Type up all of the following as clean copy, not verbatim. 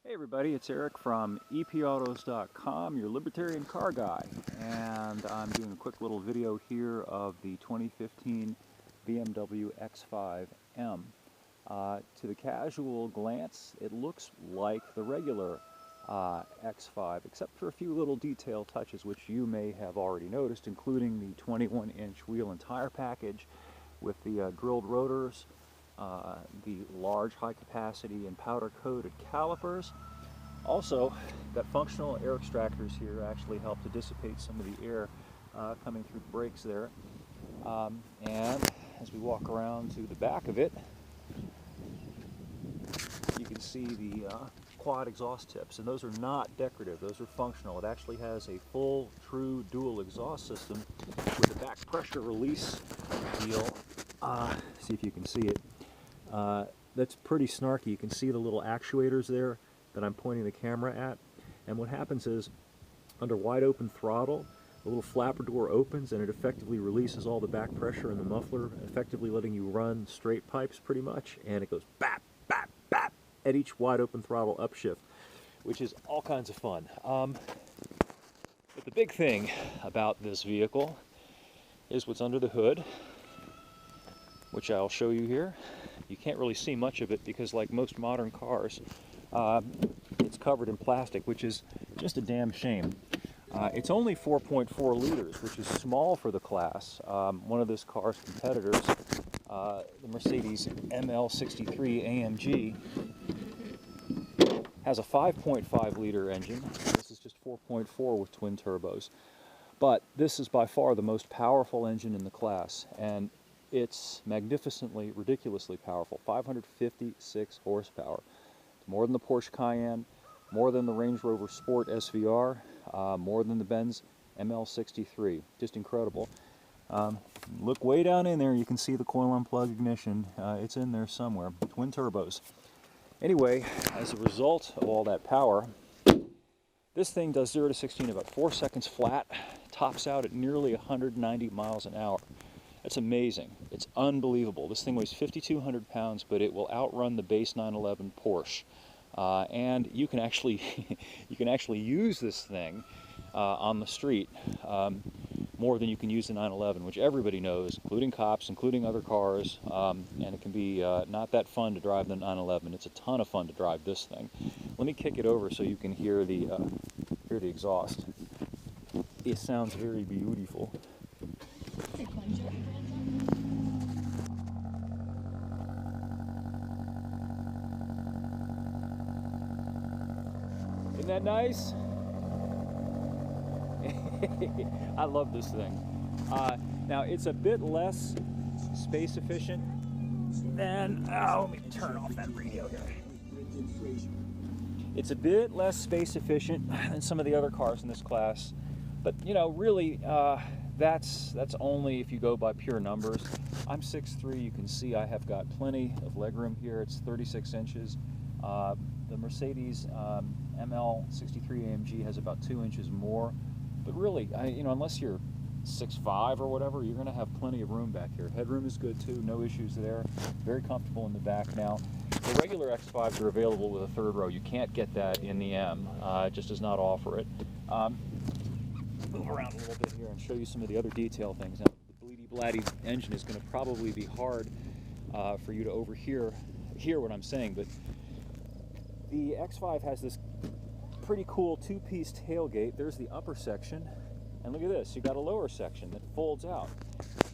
Hey everybody, it's Eric from epautos.com, your libertarian car guy, and I'm doing a quick little video here of the 2015 BMW X5M. To the casual glance, it looks like the regular X5, except for a few little detail touches which you may have already noticed, including the 21-inch wheel and tire package with the grilled rotors, the large high-capacity and powder-coated calipers. Also, that functional air extractors here actually help to dissipate some of the air coming through the brakes there. And as we walk around to the back of it, you can see the quad exhaust tips, and those are not decorative, those are functional. It actually has a full, true dual exhaust system with a back pressure release deal. See if you can see it. That's pretty snarky. You can see the little actuators there that I'm pointing the camera at, and what happens is under wide open throttle, the little flapper door opens and it effectively releases all the back pressure in the muffler, effectively letting you run straight pipes pretty much, and it goes bap, bap, bap at each wide open throttle upshift, which is all kinds of fun. But the big thing about this vehicle is what's under the hood, which I'll show you here. You can't really see much of it because, like most modern cars, it's covered in plastic, which is just a damn shame. It's only 4.4 liters, which is small for the class. One of this car's competitors, the Mercedes ML63 AMG, has a 5.5 liter engine. This is just 4.4 with twin turbos. But this is by far the most powerful engine in the class, and it's magnificently, ridiculously powerful. 556 horsepower. It's more than the Porsche Cayenne, more than the Range Rover Sport SVR, more than the Benz ML63. Just incredible. Look way down in there, you can see the coil unplug ignition. It's in there somewhere. Twin turbos. Anyway, as a result of all that power, this thing does 0 to 60 in about 4 seconds flat, tops out at nearly 190 miles an hour. That's amazing. It's unbelievable. This thing weighs 5,200 pounds, but it will outrun the base 911 Porsche. And you can actually use this thing on the street more than you can use the 911, which everybody knows, including cops, including other cars. And it can be not that fun to drive the 911. It's a ton of fun to drive this thing. Let me kick it over so you can hear the exhaust. It sounds very beautiful. Isn't that nice? I love this thing. Now it's a bit less space efficient than, let me turn off that radio here. It's a bit less space efficient than some of the other cars in this class, but you know, really, that's only if you go by pure numbers. I'm 6'3", you can see I have got plenty of legroom here. It's 36 inches. The Mercedes ML63 AMG has about 2 inches more. But really, unless you're 6'5" or whatever, you're going to have plenty of room back here. Headroom is good too, no issues there. Very comfortable in the back. Now, the regular X5s are available with a third row. You can't get that in the M. It just does not offer it. Move around a little bit here and show you some of the other detail things. Now, the bleedy-blatty engine is going to probably be hard for you to hear what I'm saying, but the X5 has this pretty cool two-piece tailgate. There's the upper section, and look at this, you got a lower section that folds out.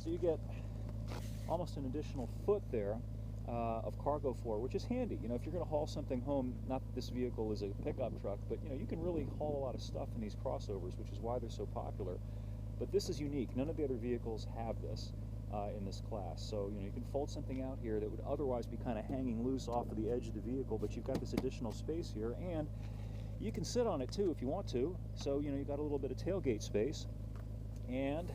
So you get almost an additional foot there of cargo floor, which is handy. You know, if you're going to haul something home, not that this vehicle is a pickup truck, but you know, you can really haul a lot of stuff in these crossovers, which is why they're so popular. But this is unique. None of the other vehicles have this in this class. So, you know, you can fold something out here that would otherwise be kind of hanging loose off of the edge of the vehicle, but you've got this additional space here, and you can sit on it too if you want to. So, you know, you've got a little bit of tailgate space, and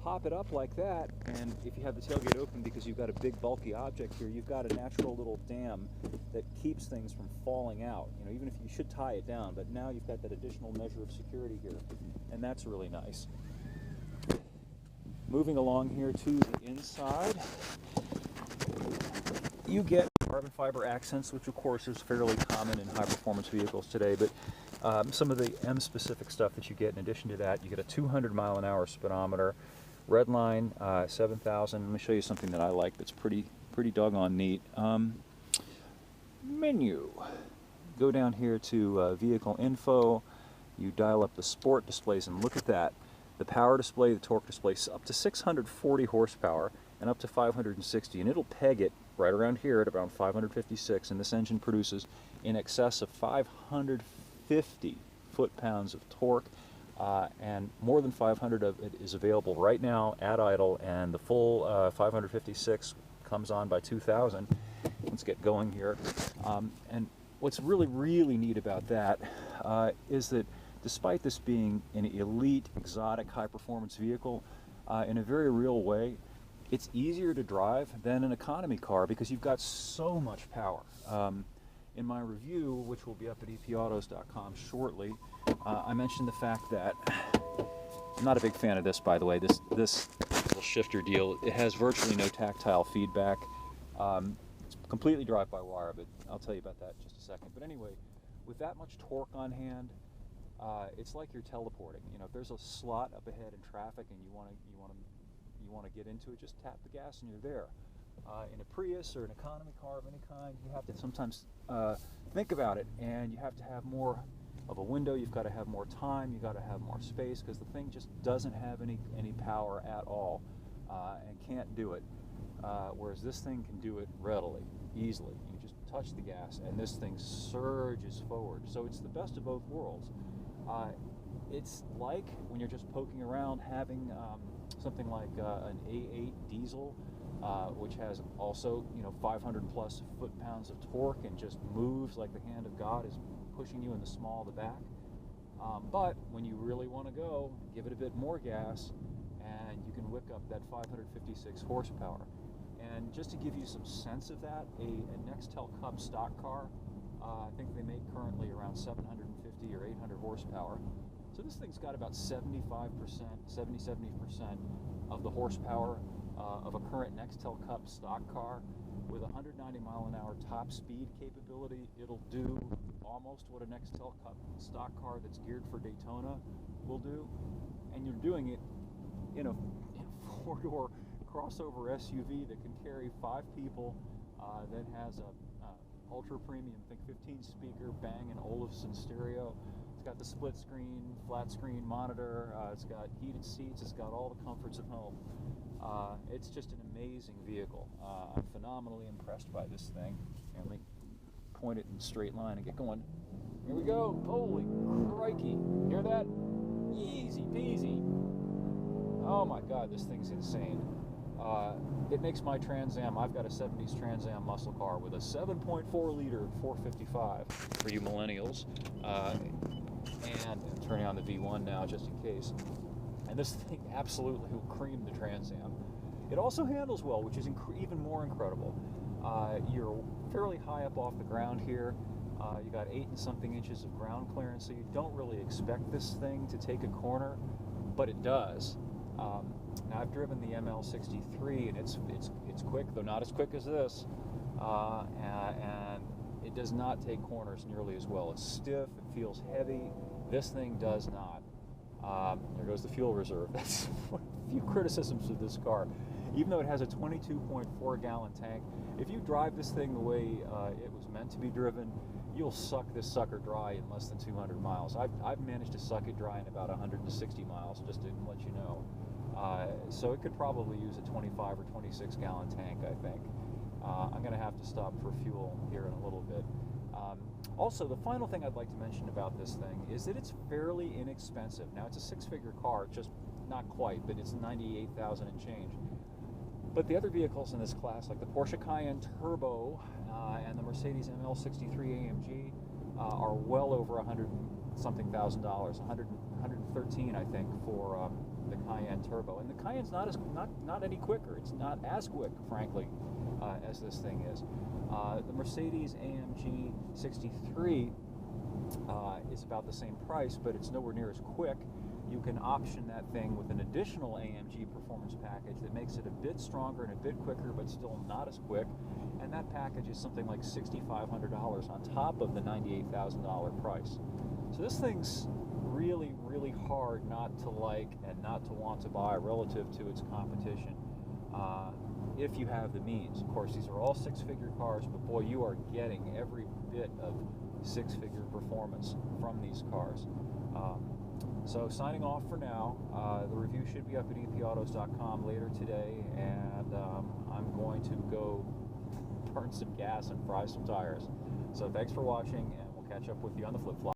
pop it up like that, and if you have the tailgate open because you've got a big bulky object here, you've got a natural little dam that keeps things from falling out. You know, even if you should tie it down, but now you've got that additional measure of security here, and that's really nice. Moving along here to the inside, you get carbon fiber accents, which of course is fairly common in high-performance vehicles today, but some of the M-specific stuff that you get in addition to that, you get a 200-mile-an-hour speedometer, red line, 7,000. Let me show you something that I like that's pretty doggone neat. Menu. Go down here to vehicle info, you dial up the sport displays, and look at that. The power display, the torque display, up to 640 horsepower and up to 560, and it'll peg it right around here at around 556, and this engine produces in excess of 550 foot-pounds of torque, and more than 500 of it is available right now at idle, and the full 556 comes on by 2000. Let's get going here. And what's really neat about that is that despite this being an elite, exotic, high-performance vehicle, in a very real way, it's easier to drive than an economy car because you've got so much power. In my review, which will be up at epautos.com shortly, I mentioned the fact that I'm not a big fan of this, by the way. This little shifter deal, it has virtually no tactile feedback. It's completely drive-by-wire, but I'll tell you about that in just a second. But anyway, with that much torque on hand, it's like you're teleporting. You know, if there's a slot up ahead in traffic and you want to get into it, just tap the gas and you're there. In a Prius or an economy car of any kind, you have to sometimes think about it, and you have to have more of a window. You've got to have more time. You've got to have more space because the thing just doesn't have any power at all and can't do it. Whereas this thing can do it readily, easily. You just touch the gas and this thing surges forward. So it's the best of both worlds. It's like when you're just poking around having something like an A8 diesel, which has also 500 plus foot-pounds of torque and just moves like the hand of God is pushing you in the small of the back. But when you really want to go, give it a bit more gas and you can whip up that 556 horsepower. And just to give you some sense of that, a Nextel Cup stock car, I think they make currently around 750 or 800 horsepower. So this thing's got about 70% of the horsepower of a current Nextel Cup stock car. With 190 mile an hour top speed capability, it'll do almost what a Nextel Cup stock car that's geared for Daytona will do. And you're doing it in a four-door crossover SUV that can carry 5 people, that has a ultra premium, think 15 speaker Bang & Olufsen stereo. It's got the split screen, flat screen monitor, it's got heated seats, it's got all the comforts of home. It's just an amazing vehicle. I'm phenomenally impressed by this thing. Let me point it in a straight line and get going. Here we go. Holy crikey. Hear that? Easy peasy. Oh my God, this thing's insane. It makes my Trans Am, I've got a 70s Trans Am muscle car with a 7.4 liter 455 for you millennials. And I'm turning on the V1 now just in case. And this thing absolutely will cream the Trans Am. It also handles well, which is even more incredible. You're fairly high up off the ground here. You got 8 and something inches of ground clearance, so you don't really expect this thing to take a corner, but it does. Now I've driven the ML63, and it's quick, though not as quick as this, and it does not take corners nearly as well. It's stiff, it feels heavy. This thing does not. There goes the fuel reserve. That's a few criticisms of this car. Even though it has a 22.4 gallon tank, if you drive this thing the way it was meant to be driven, you'll suck this sucker dry in less than 200 miles. I've managed to suck it dry in about 160 miles, just to let you know. So it could probably use a 25 or 26 gallon tank, I think. I'm going to have to stop for fuel here in a little bit. Also, the final thing I'd like to mention about this thing is that it's fairly inexpensive. Now, it's a 6-figure car, just not quite, but it's 98,000 and change. But the other vehicles in this class, like the Porsche Cayenne Turbo and the Mercedes ML63 AMG, are well over $100-something thousand, 113, I think, for the Cayenne Turbo. And the Cayenne's not any quicker. It's not as quick, frankly, as this thing is. The Mercedes AMG 63 is about the same price, but it's nowhere near as quick. you can option that thing with an additional AMG performance package that makes it a bit stronger and a bit quicker, but still not as quick. And that package is something like $6,500 on top of the $98,000 price. So this thing's really, really hard not to like and not to want to buy relative to its competition, if you have the means. Of course, these are all six-figure cars, but boy, you are getting every bit of six-figure performance from these cars. So signing off for now. The review should be up at epautos.com later today, and I'm going to go burn some gas and fry some tires. So thanks for watching, and we'll catch up with you on the flip-flop.